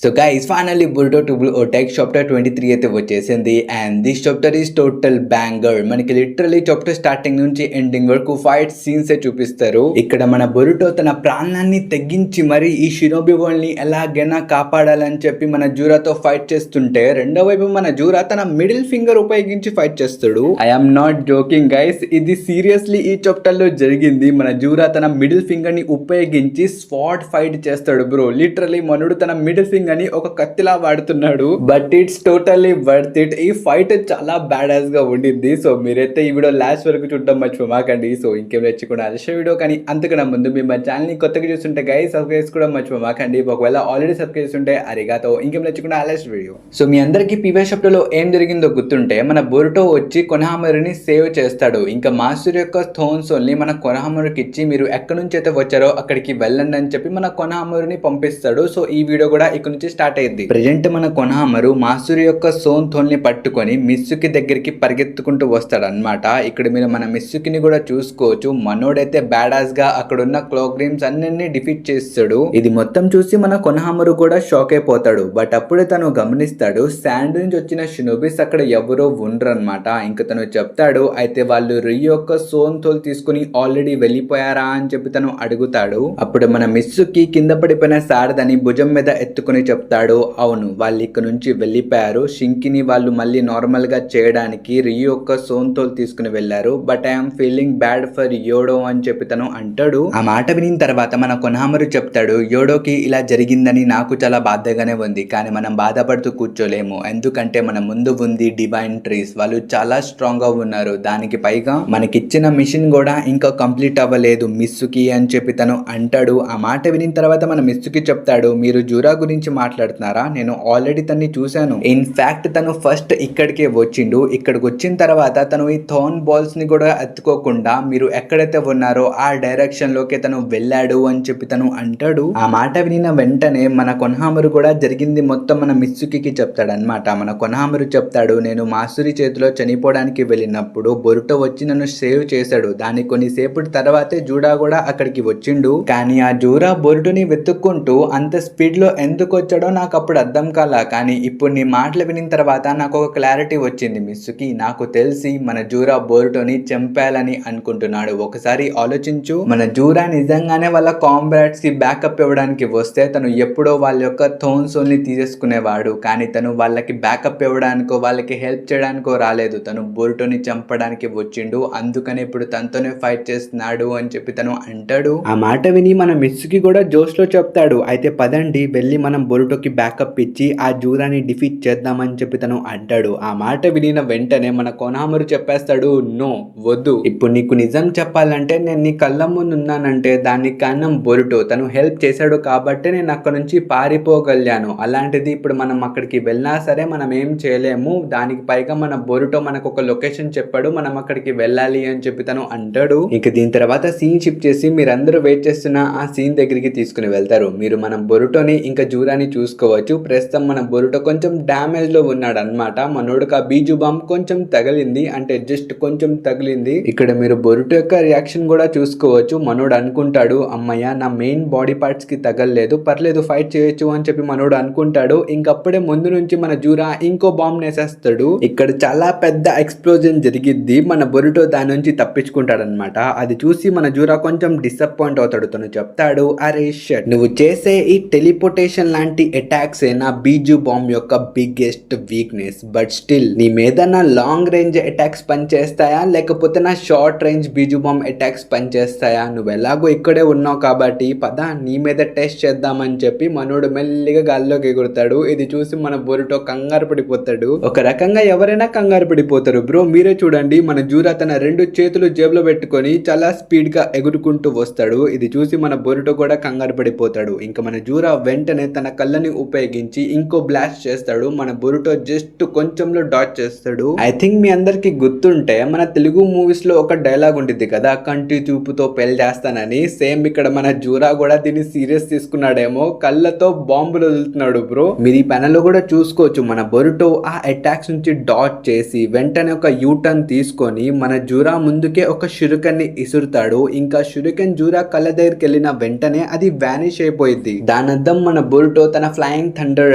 So guys, finally Boruto to Blue Otek chapter 23 అయితే వచ్చేసింది and this chapter is total banger. మనకి literally chapter starting నుంచి ending వరకు fight scenes చూపిస్తారు. ఇక్కడ మన బొరుటో తన ప్రాణాన్ని తగ్గించి మరి ఈ షినోబి వరల్డ్ ని ఎలాగైనా కాపాడాలని చెప్పి మన జూరాతో ఫైట్ చేస్తుంటే, రెండో వైపు మన జూరా తన మిడిల్ ఫింగర్ ఉపయోగించి ఫైట్ చేస్తాడు. ఐఎమ్ నాట్ జోకింగ్ గైస్, ఇది సీరియస్లీ ఈ చాప్టర్ లో జరిగింది. మన జూరా తన మిడిల్ ఫింగర్ ని ఉపయోగించి స్వాట్ ఫైట్ చేస్తాడు బ్రో. లిటరలీ మనుడు తన మిడిల్ ఫింగర్ అని ఒక కత్తిలా వాడుతున్నాడు. But it's totally worth it. ఈ ఫైట్ చాలా బ్యాడాస్ గా ఉండింది. సో మీరైతే ఈ వీడియో లాస్ట్ వరకు చూడడం మర్చిపోమాకండి. సో ఇంకేం నచ్చకుండా అలస వీడియో కానీ అంతకన్నా ముందు మీ మా ఛానల్ ని కొత్తగా చూస్తుంటే గైస్ సబ్స్క్రైబ్ చేసుకోవడం మర్చిపోమాకండి. ఒకవేళ ఆల్రెడీ సబ్స్క్రైబ్ చేస్తుంటే అరిగాతో ఇంకేం నచ్చకుండా అలస వీడియో. సో మీ అందరికి ప్రీవియస్ చాప్టర్ లో ఏం జరిగిందో గుర్తుంటే, మన బొరుటో వచ్చి కొనహామరుని సేవ్ చేస్తాడు. ఇంకా మాస్టర్ యొక్క థోన్ సోల్ ని మన కొనహామరుకి ఇచ్చి మీరు ఎక్కడి నుంచి అయితే వచ్చారో అక్కడికి వెళ్ళండి అని చెప్పి మన కొనహామరుని పంపిస్తాడు. సో ఈ వీడియో కూడా ఇక్కడ నుంచి స్టార్ట్ అయింది. ప్రెజెంట్ మన కొనహామరు మాసూరి యొక్క సోన్ థోన్ ని పట్టుకొని మిస్సుకి దగ్గరికి పరిగెత్తుకుంటూ వస్తాడు అనమాట. ఇక్కడ మీరు మన మిస్సుకిని కూడా చూసుకోవచ్చు. మనోడైతే బ్యాడాస్ గా అక్కడున్న క్లోగ్రీమ్స్ అన్నింటినీ డిఫీట్ చేస్తాడు. ఇది మొత్తం చూసి మన కొనహామరు కూడా షాక్ అయిపోతాడు. బట్ అప్పుడే తను గమనిస్తాడు శాండ్ నుంచి వచ్చిన షినోబిస్ అక్కడ ఎవరో ఉండరు అనమాట. ఇంకా తను చెప్తాడు, అయితే వాళ్ళు రియో యొక్క సోన్ థోల్ తీసుకుని ఆల్రెడీ వెళ్ళిపోయారా అని చెప్పి తను అడుగుతాడు. అప్పుడు మన మిస్సుకి కింద పడిపోయిన శారదని భుజం మీద ఎత్తుకుని చెప్తాడు, అవును వాళ్ళు ఇక్కడ నుంచి వెళ్ళిపోయారు. షింకిని వాళ్ళు మళ్ళీ నార్మల్ గా చేయడానికి రియో యొక్క సోన్ తోల్ తీసుకుని వెళ్లారు. But I'm feeling bad for యోడో అని చెప్పి తను అంటాడు. ఆ మాట వినిన తర్వాత మన కొనహామరు చెప్తాడు, యోడోకి ఇలా జరిగిందని నాకు చాలా బాధగానే ఉంది, కానీ మనం బాధపడుతూ కూర్చోలేము. ఎందుకంటే మన ముందు ఉంది డివైన్ ట్రీస్, వాళ్ళు చాలా స్ట్రాంగ్ గా ఉన్నారు. దానికి పైగా మనకిచ్చిన మిషన్ కూడా ఇంకా కంప్లీట్ అవ్వలేదు మిస్సుకి అని చెప్పి తను అంటాడు. ఆ మాట వినిన తర్వాత మన మిస్సుకి చెప్తాడు, మీరు జూరా గురించి మాట్లాడుతున్నారా? నేను ఆల్రెడీ తన్ని చూశాను. ఇన్ఫాక్ట్ తను ఫస్ట్ ఇక్కడికే వచ్చిండు. ఇక్కడికి వచ్చిన తర్వాత తను ఈ థార్న్ బాల్స్ ని కూడా ఎత్తుకోకుండా మీరు ఎక్కడైతే ఉన్నారో ఆ డైరెక్షన్ లోకి తను వెళ్ళాడు అని చెప్పి తను అంటాడు. ఆ మాట వినిన వెంటనే మన కొనహామరు కూడా జరిగింది మొత్తం మన మిస్సుకి చెప్తాడు అనమాట. మన కొనహామరు చెప్తాడు, నేను మాసూరి చేతిలో చనిపోవడానికి వెళ్ళినప్పుడు బొరుటో వచ్చి నన్ను సేవ్ చేశాడు. దాని కొన్నిసేపటి తర్వాతే జూడా కూడా అక్కడికి వచ్చిండు. కానీ ఆ జూరా బొరుటుని వెతుక్కుంటూ అంత స్పీడ్ లో ఎందుకు వచ్చాడో నాకు అప్పుడు అర్థం కాలా. కానీ ఇప్పుడు నీ మాటలు వినిన తర్వాత నాకు ఒక క్లారిటీ వచ్చింది మిస్సుకి. నాకు తెలిసి మన జూరా బొరుటోని చంపాలని అనుకుంటున్నాడు. ఒకసారి ఆలోచించు, మన జూరా నిజంగానే వాళ్ళ కాంబ్రాట్స్ కి బ్యాకప్ ఇవ్వడానికి వస్తే తను ఎప్పుడో వాళ్ళ యొక్క థోన్ సోల్ ని తీసేసుకునేవాడు. కానీ తను వాళ్ళకి బ్యాకప్ ఇవ్వడానికో వాళ్ళకి హెల్ప్ చేయడానికో రాలేదు. తను బొరుటోని చంపడానికి వచ్చిండు. అందుకని ఇప్పుడు తనతోనే ఫైట్ చేస్తున్నాడు అని చెప్పి తను అంటాడు. ఆ మాట విని మన మిస్సుకి కూడా జోష్ లో చెప్తాడు, అయితే పదండి వెళ్ళి మనం బొరుటోకి బ్యాకప్ ఇచ్చి ఆ జూరాని డిఫీట్ చేద్దామని చెప్పి తను అంటాడు. ఆ మాట వినిన వెంటనే మన కొనహామరు చెప్పేస్తాడు, నో వద్దు, ఇప్పుడు నీకు నిజం చెప్పాలంటే నేను నీ కళ్ళ ముందు ఉన్నానంటే దానికి కారణం బొరుటో. తను హెల్ప్ చేశాడు కాబట్టి నేను అక్కడ నుంచి పారిపోగలిగాను. అలాంటిది ఇప్పుడు మనం అక్కడికి వెళ్ళినా సరే మనం ఏం చేయలేము. దానికి పైగా మన బొరుటో మనకు ఒక లొకేషన్ చెప్పాడు, మనం అక్కడికి వెళ్ళాలి అని చెప్పి తను అంటాడు. ఇక దీని తర్వాత సీన్ షిఫ్ట్ చేసి మీరందరూ వెయిట్ చేస్తున్న ఆ సీన్ దగ్గరికి తీసుకుని వెళ్తారు. మీరు మనం బొరుటోని ఇంకా జూరాని చూసుకోవచ్చు. ప్రస్తుతం మన బొరుటో కొంచెం డ్యామేజ్ లో ఉన్నాడు అనమాట. మనోడికి ఆ బీజు బాంబ్ కొంచెం తగిలింది, అంటే జస్ట్ కొంచెం తగిలింది. ఇక్కడ మీరు బొరుటో యొక్క రియాక్షన్ కూడా చూసుకోవచ్చు. మనోడు అనుకుంటాడు, అమ్మయ్య నా మెయిన్ బాడీ పార్ట్స్ కి తగలలేదు, పర్లేదు ఫైట్ చేయొచ్చు అని చెప్పి మనోడు అనుకుంటాడు. ఇంకప్పుడే ముందు నుంచి మన జూరా ఇంకో బాంబ్ నేసేస్తాడు. ఇక్కడ చాలా పెద్ద ఎక్స్ప్లోజన్ జరిగిద్ది. మన బొరుటో దాని నుంచి తప్పించుకుంటాడు అనమాట. అది చూసి మన జూరా కొంచెం డిసప్పాయింట్ అవుతాడు. తను చెప్తాడు, అరే షట్, నువ్వు చేసే ఈ టెలిపోర్టేషన్ లాంటి అటాక్స్ నా బీజు బాంబ్ యొక్క బిగ్గెస్ట్ వీక్నెస్. బట్ స్టిల్ నీ మీద నా లాంగ్ రేంజ్ అటాక్స్ పనిచేస్తాయా లేకపోతే నా short range Biju bomb attacks పనిచేస్తాయా? నువ్వు ఎలాగో ఇక్కడే ఉన్నావు కాబట్టి పద నీ మీద టెస్ట్ చేద్దామని చెప్పి మనోడు మెల్లిగా గాల్లోకి ఎగురుతాడు. ఇది చూసి మన బొరుటో కంగారు పడిపోతాడు. ఒక రకంగా ఎవరైనా కంగారు పడిపోతారు బ్రో. మీరే చూడండి, మన జూరా తన రెండు చేతులు జేబులో పెట్టుకొని చాలా స్పీడ్ గా ఎగురుకుంటూ వస్తాడు. ఇది చూసి మన బొరుటో కూడా కంగారు పడిపోతాడు. ఇంకా మన జూరా వెంటనే తన కళ్ళని ఉపయోగించి ఇంకో బ్లాస్ట్ చేస్తాడు. మన బొరుటో జస్ట్ కొంచెంలో డాట్ చేస్తాడు. ఐ థింక్ మీ అందరికి గుర్తుంటే మన తెలుగు మూవీస్ లో ఒక డైలాగ్ ఉంటుంది కదా, కంటి చూపుతో పెళ్లి చేస్తానని. సేమ్ ఇక్కడ మన జూరా కూడా దీన్ని సీరియస్ తీసుకున్నాడేమో, కళ్ళతో బాంబులు వదులుతున్నాడు బ్రో. మీరు ఈ ప్యానెల్ లో కూడా చూసుకోవచ్చు. మన బొరుటో ఆ అటాక్స్ నుంచి డాట్ చేసి వెంటనే ఒక యూటర్న్ తీసుకొని మన జూరా ముందుకే ఒక షురికన్ ని ఇసురుతాడు. ఇంకా షురికన్ జూరా కళ్ళ దగ్గరికి వెళ్ళిన వెంటనే అది వ్యానిష్ అయిపోయింది. దాని అర్థం మన బొరుటో తన ఫ్లయింగ్ థండర్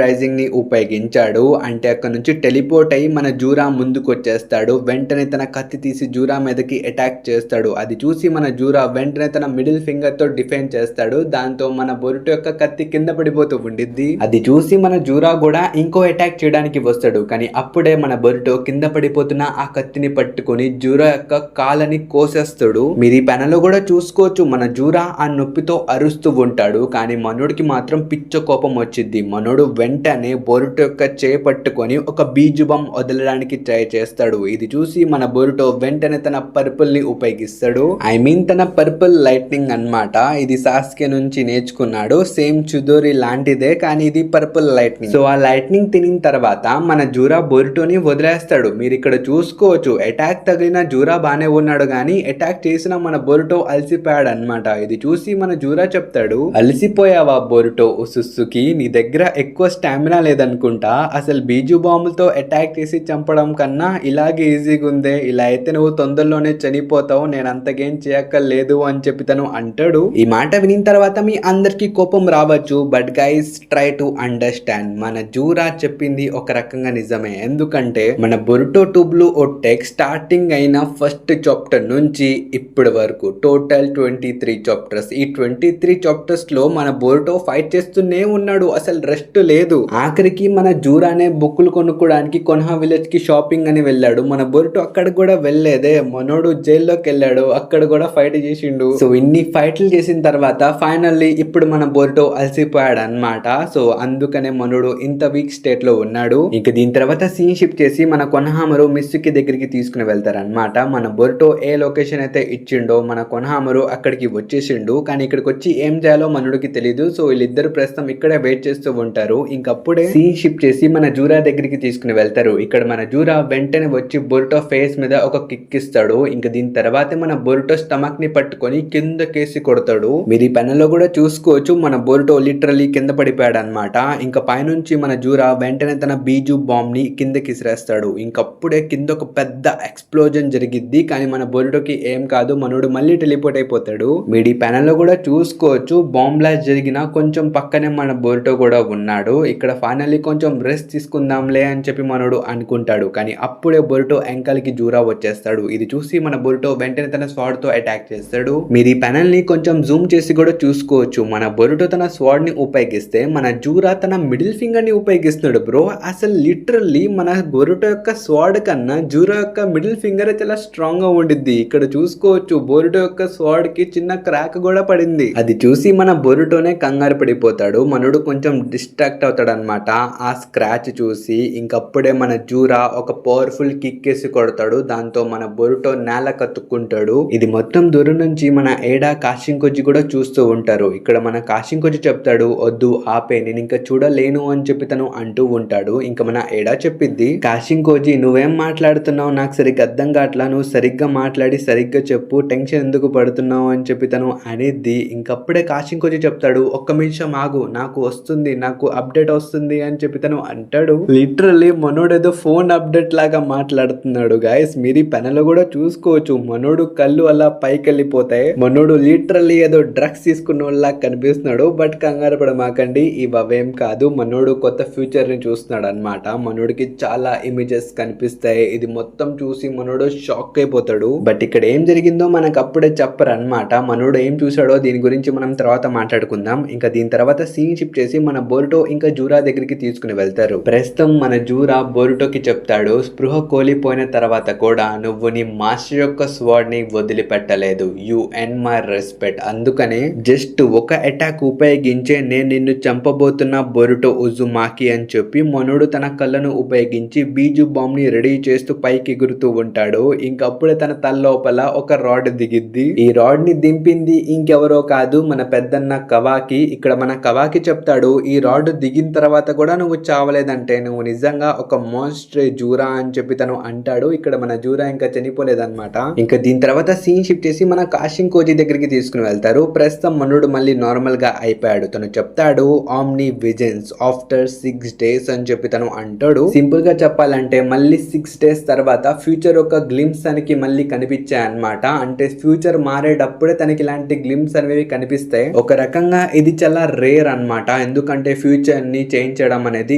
రైజింగ్ ని ఉపయోగించాడు. అంటే అక్కడ నుంచి టెలిపోర్ట్ అయ్యి మన జూరా ముందుకు వచ్చేస్తాడు. వెంటనే తన కత్తి తీసి జూరా మీదకి అటాక్ చేస్తాడు. అది చూసి మన జూరా వెంటనే తన మిడిల్ ఫింగర్ తో డిఫెండ్ చేస్తాడు. దాంతో మన బొరుటో యొక్క కత్తి కింద పడిపోతూ ఉండిద్ది. అది చూసి మన జూరా కూడా ఇంకో అటాక్ చేయడానికి వస్తాడు. కానీ అప్పుడే మన బొరుటో కింద పడిపోతున్న ఆ కత్తిని పట్టుకుని జూరా యొక్క కాలని కోసేస్తాడు. మీరు ఈ పెనలో కూడా చూసుకోవచ్చు, మన జూరా ఆ నొప్పితో అరుస్తూ ఉంటాడు. కానీ మనోడికి మాత్రం పిచ్చ కోపం వచ్చింది. మనోడు వెంటనే బొరుటో యొక్క చేయి పట్టుకొని ఒక బీజు బాంబ్ వదలడానికి ట్రై చేస్తాడు. ఇది చూసి మన బొరుటో వెంటనే తన పర్పుల్ ని ఉపయోగిస్తాడు. ఐ మీన్ తన పర్పుల్ లైట్నింగ్ అన్నమాట. ఇది సాస్కే నుంచి నేర్చుకున్నాడు. సేమ్ చుదోరి లాంటిదే, కానీ ఇది పర్పుల్ లైట్నింగ్. సో ఆ లైట్నింగ్ తినిన తర్వాత మన జూరా బొరుటోని వదిలేస్తాడు. మీరు ఇక్కడ చూసుకోవచ్చు, అటాక్ తగిలిన జూరా బానే ఉన్నాడు, కానీ అటాక్ చేసిన మన బొరుటో అలసిపోయాడు అన్నమాట. ఇది చూసి మన జూరా చెప్తాడు, అలసిపోయావా బొరుటో ఉసుస్సుకి, నీ దగ్గర ఎక్కువ స్టామినా లేదనుకుంటా. అసలు బీజు బాంబులతో అటాక్ చేసి చంపడం కన్నా ఇలాగే ఈజీగా ఉందే. ఇలా అయితే నువ్వు తొందరలోనే చనిపోతావు, నేను అంతకేం చేయక్కర్లేదు అని చెప్పి తను అంటాడు. ఈ మాట వినిన తర్వాత మీ అందరికి కోపం రావచ్చు, but guys try to understand. మన జూరా చెప్పింది ఒక రకంగా నిజమే. ఎందుకంటే మన బొరుటో టూబ్లు ఓ టెక్ స్టార్టింగ్ అయిన ఫస్ట్ చాప్టర్ నుంచి ఇప్పటి వరకు టోటల్ 23 చాప్టర్స్. ఈ 23 చాప్టర్స్ లో మన బొరుటో ఫైట్ చేస్తూనే ఉన్నాడు, అసలు రెస్ట్ లేదు. ఆఖరికి మన జూరానే బుక్కులు కొనుక్కోవడానికి కొన్హా విలేజ్ కి షాపింగ్ అని వెళ్ళాడు. మన బొరుటో అక్కడ కూడా వెళ్ళలేదే. మనోడు జైల్లోకి వెళ్ళాడు, అక్కడ కూడా ఫైట్ చేసిండు. సో ఇన్ని ఫైట్లు చేసిన తర్వాత ఫైనల్లీ ఇప్పుడు మన బొరుటో అలసిపోయాడు అన్నమాట. సో అందుకనే మనోడు ఇంత వీక్ స్టేట్ లో ఉన్నాడు. ఇంక దీని తర్వాత సీన్ షిఫ్ట్ చేసి మన కొన్హామరు మిస్సుకి దగ్గరికి తీసుకుని వెళ్తారు అనమాట. మన బొరుటో ఏ లొకేషన్ అయితే ఇచ్చిండో మన కొన్హామరు అక్కడికి వచ్చేసిండు. కానీ ఇక్కడికి వచ్చి ఏం చేయాలో మనోడికి తెలీదు. సో వీళ్ళిద్దరు ప్రస్తుతం ఇక్కడే వెయిట్ చేస్తూ ఉంటారు. ఇంకప్పుడే సీన్ షిఫ్ట్ చేసి మన జూరా దగ్గరికి తీసుకుని వెళ్తారు. ఇక్కడ మన జూరా వెంటనే వచ్చి బొరుటో ఫేస్ మీద ఒక కిక్ ఇస్తాడు. ఇంకా దీని తర్వాతే మన బొరుటో స్టమక్ ని పట్టుకొని కింద కేసి కొడతాడు. మీరు ఈ పెన్నులో కూడా చూసుకోవచ్చు, మన బొరుటో లిటరలీ కింద పడిపోయాడు అనమాట. ఇంకా పైనుంచి మన జూరా వెంటనే తన బీజు బాంబ్ ని కిందకి ఇసిరేస్తాడు. ఇంకప్పుడే కింద ఒక పెద్ద ఎక్స్ప్లోజన్ జరిగిద్ది. కానీ మన బొరుటోకి ఏం కాదు, మనోడు మళ్ళీ టెలిపోర్ట్ అయిపోతాడు. మీరు ఈ పెన్నులో కూడా చూసుకోవచ్చు, బాంబ్ బ్లాస్ట్ జరిగిన కొంచెం పక్కనే మన బొరుటో కూడా ఉన్నాడు. ఇక్కడ ఫైనల్లీ కొంచెం రెస్ట్ తీసుకుందాంలే అని చెప్పి మనోడు అనుకుంటాడు. కానీ అప్పుడే బొరుటో ఎంకల్ కి జూరా వచ్చేస్తాడు. ఇది చూసి మన బొరుటో వెంటనే తన స్వాడ్ తో అటాక్ చేస్తాడు. మీరు ఈ పెనల్ ని కొంచెం జూమ్ చేసి కూడా చూసుకోవచ్చు. మన బొరుటో తన స్వాడ్ ని ఉపయోగిస్తే మన జూరా తన మిడిల్ ఫింగర్ ని ఉపయోగిస్తున్నాడు బ్రో. అసలు లిటరల్లీ మన బొరుటో యొక్క స్వాడ్ కన్నా జూరా యొక్క మిడిల్ ఫింగర్ చాలా స్ట్రాంగ్ గా ఉండిద్ది. ఇక్కడ చూసుకోవచ్చు, బొరుటో యొక్క స్వాడ్ కి చిన్న క్రాక్ కూడా పడింది. అది చూసి మన బొరుటోనే కంగారు పడిపోతాడు. మనోడు కొంచెం డిస్ట్రాక్ట్ అవుతాడు అనమాట ఆ స్క్రాచ్ చూసి. ఇంకప్పుడే మన జూరా ఒక పవర్ఫుల్ కిక్ వేసి కొడతాడు. దాంతో మన బొరుటో నేల కత్తుక్కుంటాడు. ఇది మొత్తం దూరం నుంచి మన ఏడా కాషింకోజి కూడా చూస్తూ ఉంటారు. ఇక్కడ మన కాషింకోజి చెప్తాడు, వద్దు ఆపే, నేను ఇంకా చూడలేను అని చెప్పి తను అంటూ ఉంటాడు. ఇంకా మన ఏడా చెప్పిద్ది, కాషింకోజి నువ్వేం మాట్లాడుతున్నావు, నాకు సరిగ్గా అర్థం కావట్లా, నువ్వు సరిగ్గా మాట్లాడి సరిగ్గా చెప్పు, టెన్షన్ ఎందుకు పడుతున్నావు అని చెప్పి తను అనేది. ఇంకప్పుడే కాషింకోజి చెప్తాడు, ఒక్క నిమిషం ఆగు, నాకు వస్తుంది, నాకు అప్డేట్ వస్తుంది అని చెప్పి తను అంటాడు. లిటరల్లీ మనోడు ఏదో ఫోన్ అప్డేట్ లాగా మాట్లాడుతున్నాడు గైస్. మీరు ఈ పెనలో కూడా చూసుకోవచ్చు, మనోడు కళ్ళు అలా పైకి వెళ్ళిపోతాయి. మనోడు లిటరల్లీ ఏదో డ్రగ్స్ తీసుకున్న వాళ్ళ కనిపిస్తున్నాడు. బట్ కంగారు పడమాకండి, ఇవేం కాదు, మనోడు కొత్త ఫ్యూచర్ ని చూస్తున్నాడు అనమాట. మనోడికి చాలా ఇమేజెస్ కనిపిస్తాయి. ఇది మొత్తం చూసి మనోడు షాక్ అయిపోతాడు. బట్ ఇక్కడ ఏం జరిగిందో మనకు అప్పుడే చెప్పరు అనమాట. మనోడు ఏం చూసాడో దీని గురించి మనం తర్వాత మాట్లాడుకుందాం. ఇంకా దీని తర్వాత సీన్ షిఫ్ట్ చేసి మన బొరుటో ఇంకా జూరా దగ్గరికి తీసుకుని వెళ్తారు. ప్రస్తుతం మన జూరా బొరుటోకి చెప్తాడు, స్పృహ కోల్పోయిన తర్వాత కూడా నువ్వు నీ మాస్టర్ యొక్క స్వాడ్ ని వదిలిపెట్టలేదు. You earn my respect. అందుకనే జస్ట్ ఒక అటాక్ ఉపయోగించే నేను నిన్ను చంపబోతున్న బొరుటో ఉజుమాకి అని చెప్పి మనోడు తన కళ్ళను ఉపయోగించి బీజు బాంబ్ ని రెడీ చేస్తూ పైకి ఎగురుతూ ఉంటాడు. ఇంకప్పుడే తన తల లోపల ఒక రాడ్ దిగిద్ది. ఈ రాడ్ ని దింపింది ఇంకెవరో కాదు, మన పెద్దన్న కవాకి. ఇక్కడ మన కవాకి చెప్తాడు, ఈ రాడ్ దిగిన తర్వాత కూడా నువ్వు చావలేదంటే నువ్వు నిజంగా ఒక మాన్స్టర్ జూరా అని చెప్పి తను అంటాడు. ఇక్కడ మన జూరా ఇంకా చనిపోలేదన్నమాట. ఇంకా దీని తర్వాత సీన్ షిఫ్ట్ చేసి మన కాషింకోజి దగ్గరికి తీసుకుని వెళ్తారు. ప్రస్తుతం మనోడు మళ్ళీ నార్మల్ గా అయిపోయాడు. తను చెప్తాడు, ఆమ్ని విజన్స్ ఆఫ్టర్ 6 days అని చెప్పి తను అంటాడు. సింపుల్ గా చెప్పాలంటే మళ్ళీ 6 days తర్వాత ఫ్యూచర్ ఒక గ్లిమ్స్ తనకి మళ్ళీ కనిపించాయి అన్నమాట. అంటే ఫ్యూచర్ మారేటప్పుడే తనకి ఇలాంటి గ్లిమ్స్ అనేవి కనిపిస్తాయి. ఒక రకంగా ఇది చాలా రేర్ అన్నమాట. ఎందుకంటే ఫ్యూచర్ ని చేంజ్ చేయడం అనేది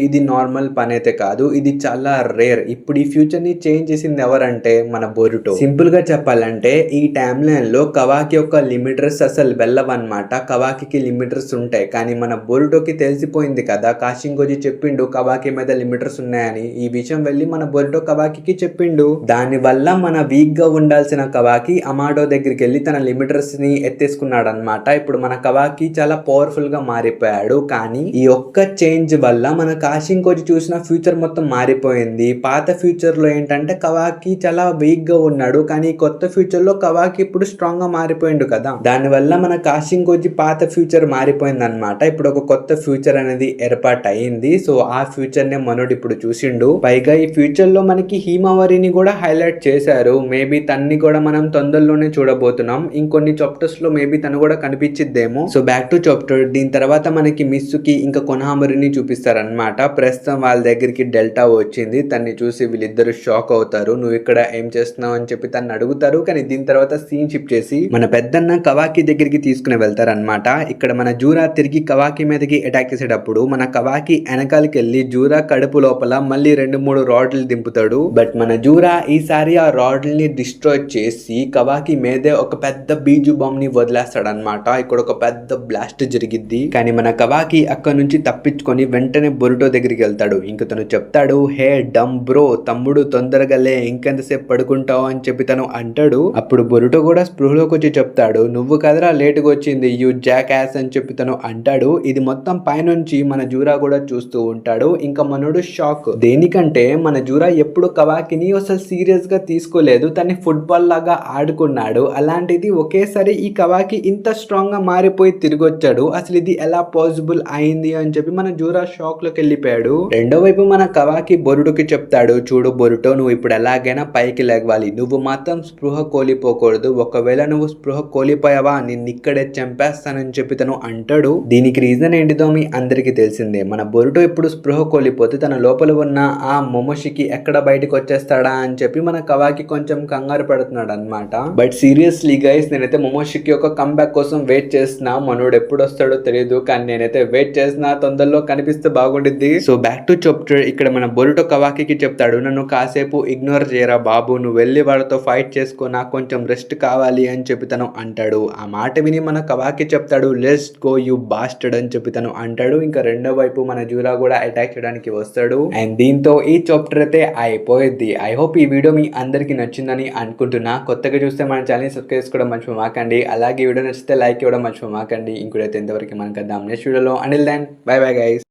ఇది నార్మల్ పని అయితే కాదు, ఇది చాలా రేర్. ఇప్పుడు ఈ ఫ్యూచర్ ని చేంజ్ చేసింది ఎవరంటే మన బొరుటో. సింపుల్ గా చెప్పాలంటే ఈ టైమ్ లైన్ లో కవాకి యొక్క లిమిటర్స్ అసలు వెళ్ళవన్నమాట. కవాకి లిమిటర్స్ ఉంటాయి, కానీ మన బొరుటోకి తెలిసిపోయింది కదా, కాషింగోజీ చెప్పిండు కవాకి మీద లిమిటర్స్ ఉన్నాయని. ఈ విషయం వెళ్ళి మన బొరుటో కవాకి చెప్పిండు. దాని వల్ల మన వీక్ గా ఉండాల్సిన కవాకి అమాడో దగ్గరికి వెళ్ళి తన లిమిటర్స్ ని ఎత్తేసుకున్నాడు అనమాట. ఇప్పుడు మన కవాకి చాలా పవర్ఫుల్ గా మారిపోయాడు. కానీ ఈ ఒక్క చేంజ్ వల్ల మన కాషింగోజీ చూసిన ఫ్యూచర్ మొత్తం మారిపోయింది. పాత ఫ్యూచర్ లో ఏంటంటే కవాకి చాలా వీక్ గా ఉన్నాడు, కానీ కొత్త ఫ్యూచర్ లో కవాకి ఇప్పుడు స్ట్రాంగ్ గా మారిపోయిండు కదా. దాని వల్ల మన కాషింగోజీ పాత ఫ్యూచర్ మారిపోయింది అనమాట. ఇప్పుడు ఒక కొత్త ఫ్యూచర్ అనేది ఏర్పాటు అయింది. సో ఆ ఫ్యూచర్ నే మనోడు ఇప్పుడు చూసిండు. పైగా ఈ ఫ్యూచర్ లో మనకి హీమావరిని కూడా హైలైట్ చేశారు. మేబీ తన్ని కూడా మనం తొందరలోనే చూడబోతున్నాం. ఇంకొన్ని చాప్టర్స్ లో మేబీ తను కూడా కనిపించిద్దేమో. So back to chapter. దీని తర్వాత మనకి మిస్సుకి ఇంకా కొనహామరిని చూపిస్తారనమాట. ప్రస్తుతం వాళ్ళ దగ్గరికి డెల్టా వచ్చింది. తన్ని చూసి వీళ్ళిద్దరు షాక్ అవుతారు. నువ్వు ఇక్కడ ఏం చేస్తున్నావు అని చెప్పి తను అడుగుతారు. కానీ దీని తర్వాత సీన్ షిఫ్ట్ చేసి మన పెద్దన్న కవాకి దగ్గరికి తీసుకుని వెళ్తారనమాట. ఇక్కడ మన జూరా తిరిగి కవాకి మీదకి అటాక్ చేసేటప్పుడు మన కవాకి వెనకాలకి వెళ్ళి జూరా కడుపు లోపల మళ్ళీ 2-3 రాడ్లు దింపుతాడు. బట్ మన జూరా ఈసారి ఆ రాడ్లని డిస్ట్రాయ్ చేసి కవాకి మీదే ఒక పెద్ద బీజు బాంబ్ ని వదిలేస్తాడనమాట. ఇక్కడ ఒక పెద్ద బ్లాస్ట్ జరిగిద్ది. కానీ మన కవాకి అక్కడ నుంచి తప్పించుకొని వెంటనే బొరుటో దగ్గరికి వెళ్తాడు. ఇంక తను చెప్తాడు, హే డమ్ బ్రో, తమ్ముడు తొందరగా లే, ఇంకెంతసేపు పడుకుంటావు అని చెప్పి తను అంటాడు. అప్పుడు బొరుటో కూడా స్పృహలోకి వచ్చి చెప్తాడు, నువ్వు కదరా లేటుగా వచ్చింది, యూ జాక్ యాస్ అని చెప్పి తను అంటాడు. ఇది మొత్తం పైనుంచి మన జూరా కూడా చూస్తూ ఉంటాడు. ఇంకా మనోడు షాక్. దేనికంటే మన జూరా ఎప్పుడు కవాకిని అసలు సీరియస్ గా తీసుకోలేదు, తన్ని ఫుట్బాల్ లాగా ఆడుకున్నాడు. అలాంటిది ఒకేసారి ఈ కవాకి ఇంత స్ట్రాంగ్ గా మారిపోయి తిరిగి వచ్చాడు. అసలు ఇది ఎలా పాసిబుల్ అయింది అని చెప్పి మన జూరా షాక్ లోకి వెళ్ళిపోయాడు. రెండో వైపు మన కవాకి బొరుటోకి చెప్తాడు, చూడు బొరుటో, నువ్వు ఇప్పుడు ఎలాగైనా పైకి లేవాలి, నువ్వు మాత్రం స్పృహ కోల్పోకూడదు. ఒకవేళ నువ్వు స్పృహ కోల్పోయావా నిన్ను ఇక్కడే చంపేస్తానని చెప్పి తను అంటాడు. దీనికి రీజన్ ఏంటిదో మీ అందరికి తెలిసిందే. మన బొరుటో ఇప్పుడు స్పృహ కోల్పోతే తన లోపల ఉన్న ఆ మొమోషికి ఎక్కడ బయటకు వచ్చేస్తాడా అని చెప్పి మన కవాకి కొంచెం కంగారు పడుతున్నాడు అనమాట. బట్ సీరియస్లీ గైస్, నేనైతే మొమోషికి ఒక కంబ్యాక్ కోసం వెయిట్ చేస్తున్నా. మనోడు ఎప్పుడు వస్తాడో తెలియదు, కానీ నేనైతే వెయిట్ చేస్తున్నా. తొందరలో కనిపిస్తే బాగుండిద్ది. So back to chapter. ఇక్కడ మన బొరుటో కవాకి చెప్తాడు, నన్ను కాసేపు ఇగ్నోర్ చేయరా బాబు, నువ్వు వెళ్ళి వాళ్ళతో ఫైట్ చేసుకో, నాకు కొంచెం రెస్ట్ కావాలి అని చెప్పి తను అంటాడు. ఆ మాట విని మన కవాకి చెప్తాడు, లెట్స్ గో యు బాస్టర్డ్ అని చెప్పి తను అంటాడు. ఇంకా రెండో వైపు మన జూరా కూడా అటాక్ చేయడానికి వస్తాడు. అండ్ దీంతో ఈ చాప్టర్ అయితే అయిపోయింది. ఐ హోప్ ఈ వీడియో మీ అందరికి నచ్చిందని అనుకుంటున్నా. కొత్తగా చూస్తే మన ఛానల్ సబ్స్క్రైబ్ చేసుకోవడం మర్చిపోమాకండి. అలాగే వీడియో నచ్చితే లైక్ ఇవ్వడం మర్చిపోమాకండి. ఇంకోటైతే ఇంతవరకు మనకు నెక్స్ట్ వీడియోలో. Until then bye bye guys.